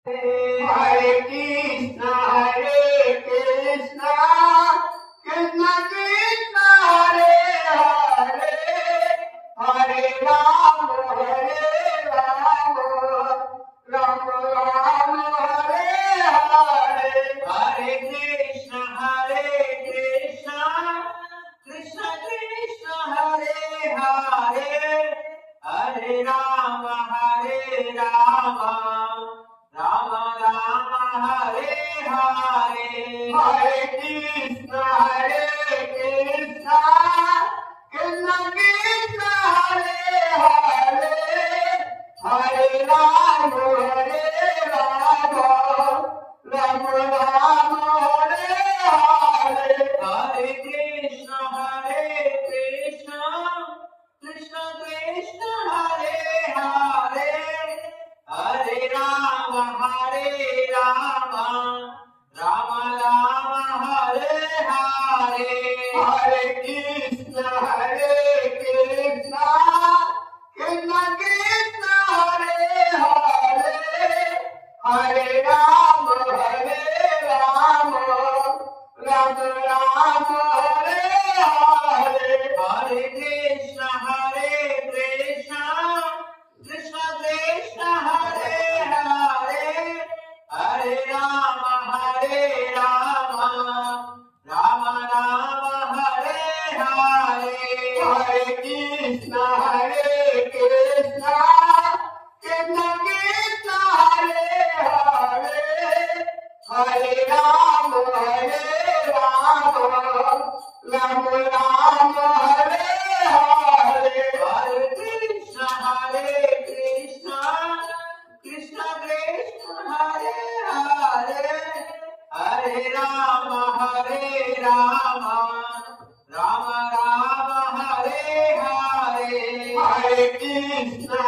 Hare Krishna, Krishna Krishna, Hare Hare, Hare Rama, Rama Rama, Hare Hare. Hare Krishna, Krishna Krishna, Hare Hare, Hare Rama, Rama Rama, Hare Hare. Hare Krishna, Krishna Krishna, Hare Hare, Hare Rama, Rama Rama, Hare Hare. Hare Krishna, Krishna Krishna, Hare Hare, Hare Rama, Rama Rama, Hare Hare. Hare Krishna, Krishna Krishna, Hare Hare, Hare Rama, Rama Rama, Hare Hare. Hare Krishna, Krishna Krishna, Hare Hare, Hare Rama, Rama Rama, Hare Hare. Hare Krishna, Krishna Krishna, Hare Hare, Hare Rama, Rama Rama, Hare Hare. Hare Krishna, Krishna Krishna, Hare Hare, Hare Rama, Rama Rama, Hare Hare. Hare Krishna,